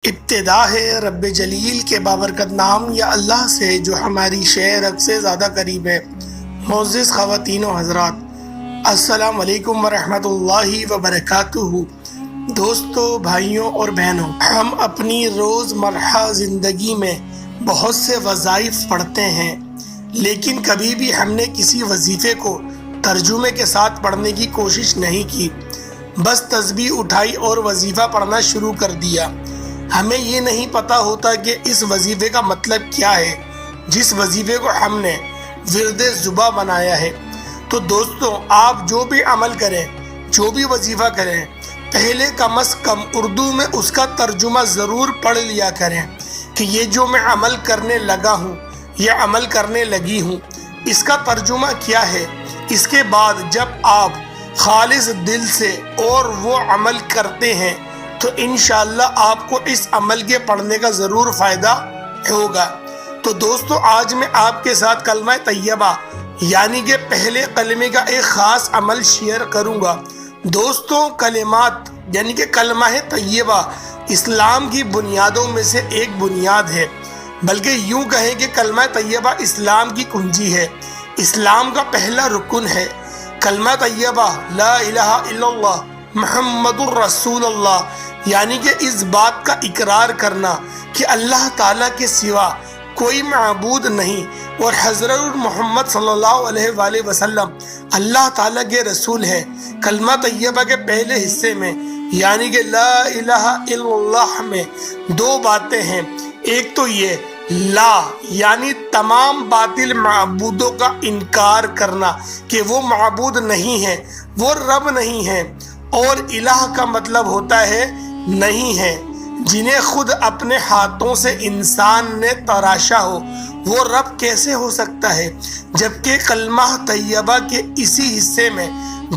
ابتدا ہے رب جلیل کے بابرکت نام یا اللہ سے جو ہماری شے رب سے زیادہ قریب ہے۔ معزز خواتین و حضرات، السلام علیکم ورحمۃ اللہ وبرکاتہ۔ دوستو، بھائیوں اور بہنوں، ہم اپنی روزمرہ زندگی میں بہت سے وظائف پڑھتے ہیں، لیکن کبھی بھی ہم نے کسی وظیفے کو ترجمے کے ساتھ پڑھنے کی کوشش نہیں کی، بس تسبیح اٹھائی اور وظیفہ پڑھنا شروع کر دیا۔ ہمیں یہ نہیں پتہ ہوتا کہ اس وظیفے کا مطلب کیا ہے، جس وظیفے کو ہم نے ورد زباں بنایا ہے۔ تو دوستو، آپ جو بھی عمل کریں، جو بھی وظیفہ کریں، پہلے کم از کم اردو میں اس کا ترجمہ ضرور پڑھ لیا کریں کہ یہ جو میں عمل کرنے لگا ہوں یا عمل کرنے لگی ہوں، اس کا ترجمہ کیا ہے۔ اس کے بعد جب آپ خالص دل سے اور وہ عمل کرتے ہیں تو انشاءاللہ آپ کو اس عمل کے پڑھنے کا ضرور فائدہ ہوگا۔ تو دوستو، آج میں آپ کے ساتھ کلمہ طیبہ یعنی کہ پہلے کلمے کا ایک خاص عمل شیئر کروں گا۔ دوستو، کلمات یعنی کہ کلمہ طیبہ اسلام کی بنیادوں میں سے ایک بنیاد ہے، بلکہ یوں کہیں کہ کلمہ طیبہ اسلام کی کنجی ہے، اسلام کا پہلا رکن ہے۔ کلمہ طیبہ لا الہ الا اللہ محمد الرسول اللہ، یعنی کہ اس بات کا اقرار کرنا کہ اللہ تعالیٰ کے سوا کوئی معبود نہیں اور حضرت محمد صلی اللہ علیہ وآلہ وسلم اللہ تعالیٰ کے رسول ہیں۔ کلمہ طیبہ کے پہلے حصے میں یعنی کہ لا الہ الا اللہ میں دو باتیں ہیں۔ ایک تو یہ لا یعنی تمام باطل معبودوں کا انکار کرنا کہ وہ معبود نہیں ہے، وہ رب نہیں ہے، اور الہ کا مطلب ہوتا ہے نہیں ہے، جنہیں خود اپنے ہاتھوں سے انسان نے تراشا ہو، وہ رب کیسے ہو سکتا ہے۔ جبکہ کلمہ طیبہ کے اسی حصے میں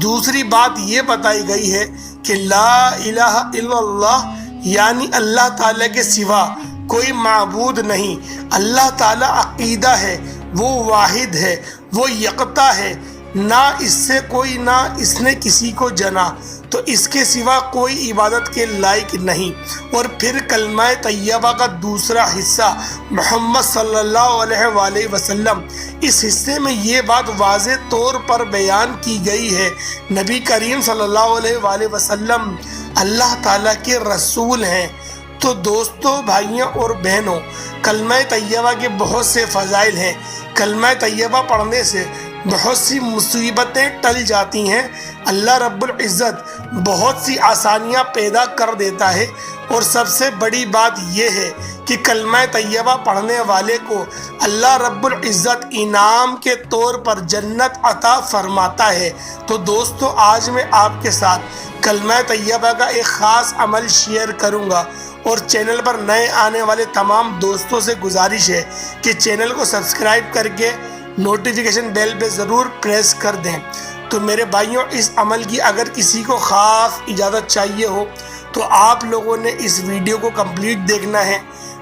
دوسری بات یہ بتائی گئی ہے کہ لا الہ الا اللہ یعنی اللہ تعالیٰ کے سوا کوئی معبود نہیں، اللہ تعالیٰ عقیدہ ہے، وہ واحد ہے، وہ یکتا ہے، نہ اس سے کوئی نہ اس نے کسی کو جنا، تو اس کے سوا کوئی عبادت کے لائق نہیں۔ اور پھر کلمہ طیبہ کا دوسرا حصہ محمد صلی اللہ علیہ وآلہ وسلم، اس حصے میں یہ بات واضح طور پر بیان کی گئی ہے، نبی کریم صلی اللہ علیہ وآلہ وسلم اللہ تعالیٰ کے رسول ہیں۔ تو دوستو، بھائیوں اور بہنوں، کلمہ طیبہ کے بہت سے فضائل ہیں۔ کلمہ طیبہ پڑھنے سے بہت سی مصیبتیں ٹل جاتی ہیں، اللہ رب العزت بہت سی آسانیاں پیدا کر دیتا ہے، اور سب سے بڑی بات یہ ہے کہ کلمہ طیبہ پڑھنے والے کو اللہ رب العزت انعام کے طور پر جنت عطا فرماتا ہے۔ تو دوستو، آج میں آپ کے ساتھ کلمہ طیبہ کا ایک خاص عمل شیئر کروں گا، اور چینل پر نئے آنے والے تمام دوستوں سے گزارش ہے کہ چینل کو سبسکرائب کر کے نوٹیفیکیشن بیل پہ ضرور پریس کر دیں۔ تو میرے بھائیوں، اس عمل کی اگر کسی کو خاص اجازت چاہیے ہو تو آپ لوگوں نے اس ویڈیو کو کمپلیٹ دیکھنا ہے،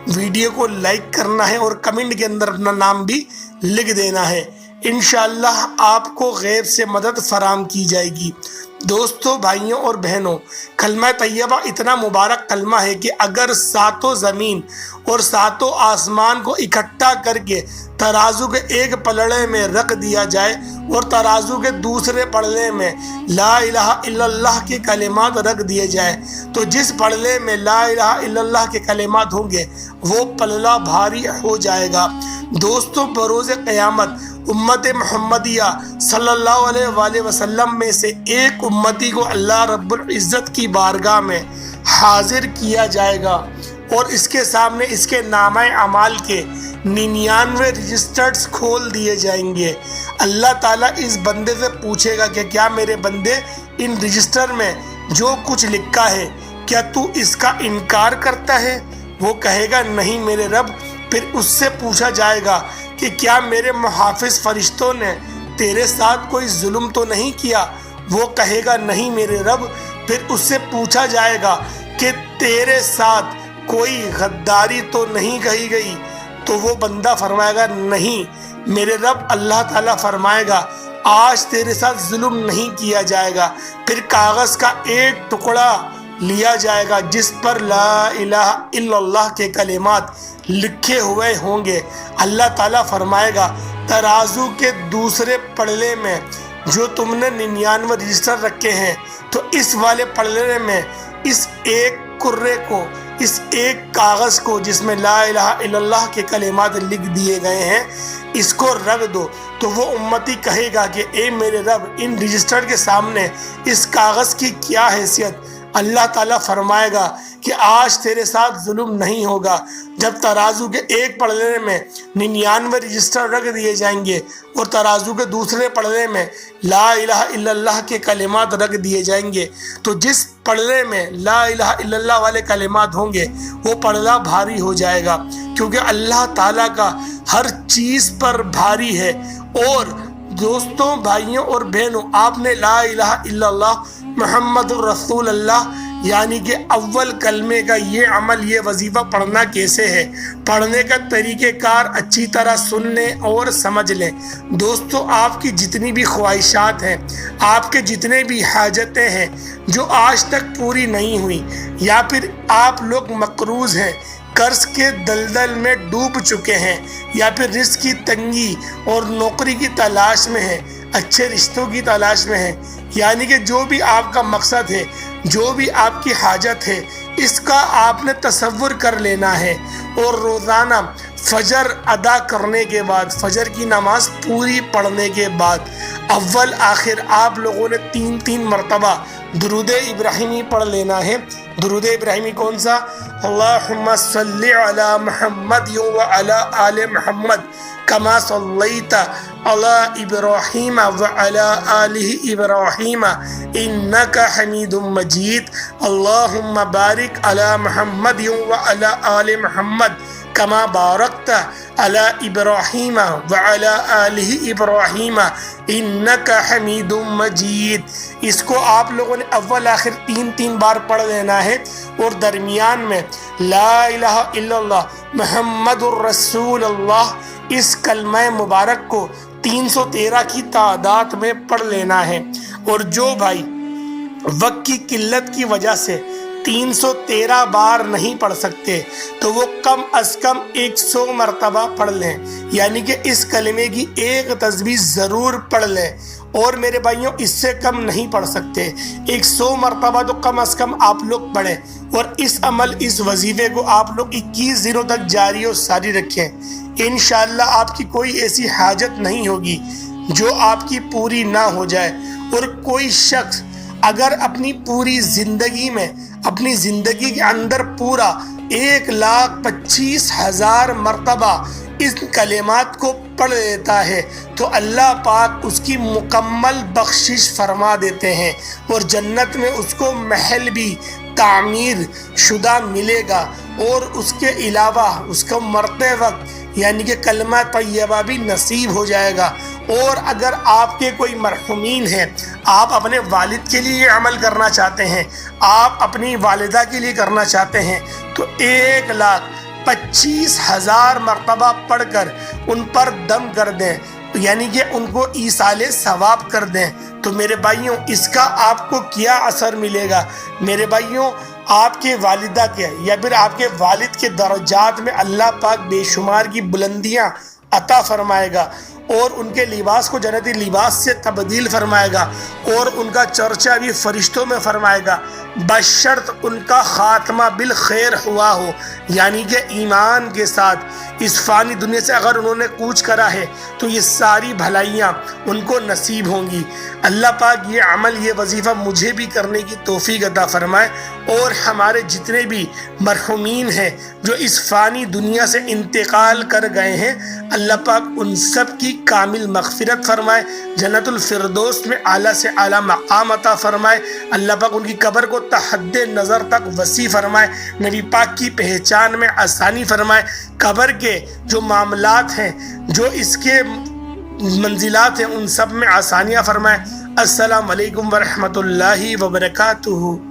ویڈیو کو لائک کرنا ہے، اور کمنٹ کے اندر اپنا نام بھی لکھ دینا ہے۔ انشاءاللہ آپ کو غیب سے مدد فراہم کی جائے گی۔ دوستو، بھائیوں اور بہنوں، کلمہ طیبہ اتنا مبارک کلمہ ہے کہ اگر ساتوں زمین اور ساتوں آسمان کو اکٹھا کر کے ترازو کے ایک پلڑے میں رکھ دیا جائے اور ترازو کے دوسرے پلڑے میں لا الہ الا اللہ کے کلمات رکھ دیے جائے، تو جس پلڑے میں لا الہ الا اللہ کے کلمات ہوں گے وہ پلڑا بھاری ہو جائے گا۔ دوستو، بروز قیامت امت محمدیہ صلی اللہ علیہ وآلہ وسلم میں سے ایک امتی کو اللہ رب العزت کی بارگاہ میں حاضر کیا جائے گا، اور اس کے سامنے اس کے نامہ اعمال کے 99 رجسٹرز کھول دیے جائیں گے۔ اللہ تعالیٰ اس بندے سے پوچھے گا کہ کیا میرے بندے، ان رجسٹر میں جو کچھ لکھا ہے کیا تو اس کا انکار کرتا ہے؟ وہ کہے گا نہیں میرے رب۔ پھر اس سے پوچھا جائے گا کہ کیا میرے محافظ فرشتوں نے تیرے ساتھ کوئی ظلم تو نہیں کیا؟ وہ کہے گا نہیں میرے رب۔ پھر اس سے پوچھا جائے گا کہ تیرے ساتھ کوئی غداری تو نہیں کہی گئی؟ تو وہ بندہ فرمائے گا نہیں میرے رب۔ اللہ تعالیٰ فرمائے گا آج تیرے ساتھ ظلم نہیں کیا جائے گا۔ پھر کاغذ کا ایک ٹکڑا لیا جائے گا جس پر لا الہ الا اللہ کے کلمات لکھے ہوئے ہوں گے۔ اللہ تعالیٰ فرمائے گا ترازو کے دوسرے پلڑے میں جو تم نے 99 رجسٹر رکھے ہیں، تو اس والے پلڑے میں اس ایک کرے کو، اس ایک کاغذ کو جس میں لا الہ الا اللہ کے کلمات لکھ دیے گئے ہیں، اس کو رکھ دو۔ تو وہ امتی کہے گا کہ اے میرے رب، ان رجسٹر کے سامنے اس کاغذ کی کیا حیثیت؟ اللہ تعالیٰ فرمائے گا کہ آج تیرے ساتھ ظلم نہیں ہوگا۔ جب ترازو کے ایک پلڑے میں 99 رجسٹر رکھ دیے جائیں گے اور ترازو کے دوسرے پلڑے میں لا الہ الا اللہ کے کلمات رکھ دیے جائیں گے، تو جس پلڑے میں لا الہ الا اللہ والے کلمات ہوں گے وہ پلڑا بھاری ہو جائے گا، کیونکہ اللہ تعالیٰ کا ہر چیز پر بھاری ہے۔ اور دوستوں، بھائیوں اور بہنوں، آپ نے لا الہ الا اللہ محمد الرسول اللہ یعنی کہ اول کلمے کا یہ عمل، یہ وظیفہ پڑھنا کیسے ہے؟ پڑھنے کا طریقہ کار اچھی طرح سن لیں اور سمجھ لیں۔ دوستو، آپ کی جتنی بھی خواہشات ہیں، آپ کے جتنے بھی حاجتیں ہیں جو آج تک پوری نہیں ہوئی، یا پھر آپ لوگ مقروض ہیں، قرض کے دلدل میں ڈوب چکے ہیں، یا پھر رزق کی تنگی اور نوکری کی تلاش میں ہیں، اچھے رشتوں کی تلاش میں ہیں، یعنی کہ جو بھی آپ کا مقصد ہے، جو بھی آپ کی حاجت ہے، اس کا آپ نے تصور کر لینا ہے، اور روزانہ فجر ادا کرنے کے بعد، فجر کی نماز پوری پڑھنے کے بعد، اول آخر آپ لوگوں نے 3 مرتبہ درود ابراہیمی پڑھ لینا ہے۔ درود ابراہیمی کون سا؟ اللہم صلی علی محمد وعلی آل محمد کما صلیت علی ابراہیم وعلی آل ابراہیم انک حمید مجید۔ اللہم بارک علی محمد وعلی آل محمد کما بارکت علی ابراہیم وعلی آل ابراہیم انک حمید مجید۔ اس کو آپ لوگوں نے اول آخر 3 بار پڑھ لینا ہے، اور درمیان میں لا الہ الا اللہ محمد الرسول اللہ اس کلمہ مبارک کو 313 کی تعداد میں پڑھ لینا ہے۔ اور جو بھائی وقت کی قلت کی وجہ سے 313 بار نہیں پڑھ سکتے تو وہ کم از کم 100 مرتبہ پڑھ لیں، یعنی کہ اس کلمے کی ایک تسبیح ضرور پڑھ لیں۔ اور میرے بھائیوں، اس سے کم نہیں پڑھ سکتے، 100 مرتبہ تو کم از کم آپ لوگ پڑھیں، اور اس عمل، اس وظیفے کو آپ لوگ 21 دنوں تک جاری و ساری رکھیں۔ انشاءاللہ آپ کی کوئی ایسی حاجت نہیں ہوگی جو آپ کی پوری نہ ہو جائے۔ اور کوئی شخص اگر اپنی پوری زندگی میں، اپنی زندگی کے اندر پورا 1,25,000 مرتبہ اس کلمات کو پڑھ لیتا ہے تو اللہ پاک اس کی مکمل بخشش فرما دیتے ہیں، اور جنت میں اس کو محل بھی تعمیر شدہ ملے گا، اور اس کے علاوہ اس کو مرتے وقت یعنی کہ کلمہ طیبہ بھی نصیب ہو جائے گا۔ اور اگر آپ کے کوئی مرحومین ہیں، آپ اپنے والد کے لیے یہ عمل کرنا چاہتے ہیں، آپ اپنی والدہ کے لیے کرنا چاہتے ہیں، تو 1,25,000 مرتبہ پڑھ کر ان پر دم کر دیں، یعنی کہ ان کو ایصال ثواب کر دیں۔ تو میرے بھائیوں، اس کا آپ کو کیا اثر ملے گا؟ میرے بھائیوں، آپ کے والدہ کے یا پھر آپ کے والد کے درجات میں اللہ پاک بے شمار کی بلندیاں عطا فرمائے گا، اور ان کے لباس کو جنتی لباس سے تبدیل فرمائے گا، اور ان کا چرچا بھی فرشتوں میں فرمائے گا، بشرط ان کا خاتمہ بالخیر ہوا ہو، یعنی کہ ایمان کے ساتھ اس فانی دنیا سے اگر انہوں نے کوچ کرا ہے تو یہ ساری بھلائیاں ان کو نصیب ہوں گی۔ اللہ پاک یہ عمل، یہ وظیفہ مجھے بھی کرنے کی توفیق عطا فرمائے، اور ہمارے جتنے بھی مرحومین ہیں جو اس فانی دنیا سے انتقال کر گئے ہیں، اللہ پاک ان سب کی کامل مغفرت فرمائے، جنت الفردوس میں اعلیٰ سے اعلیٰ مقام عطا فرمائے۔ اللہ پاک ان کی قبر کو تحد نظر تک وسیع فرمائے، نبی پاک کی پہچان میں آسانی فرمائے، قبر کے جو معاملات ہیں، جو اس کے منزلات ہیں، ان سب میں آسانیاں فرمائے۔ السلام علیکم ورحمۃ اللہ وبرکاتہ۔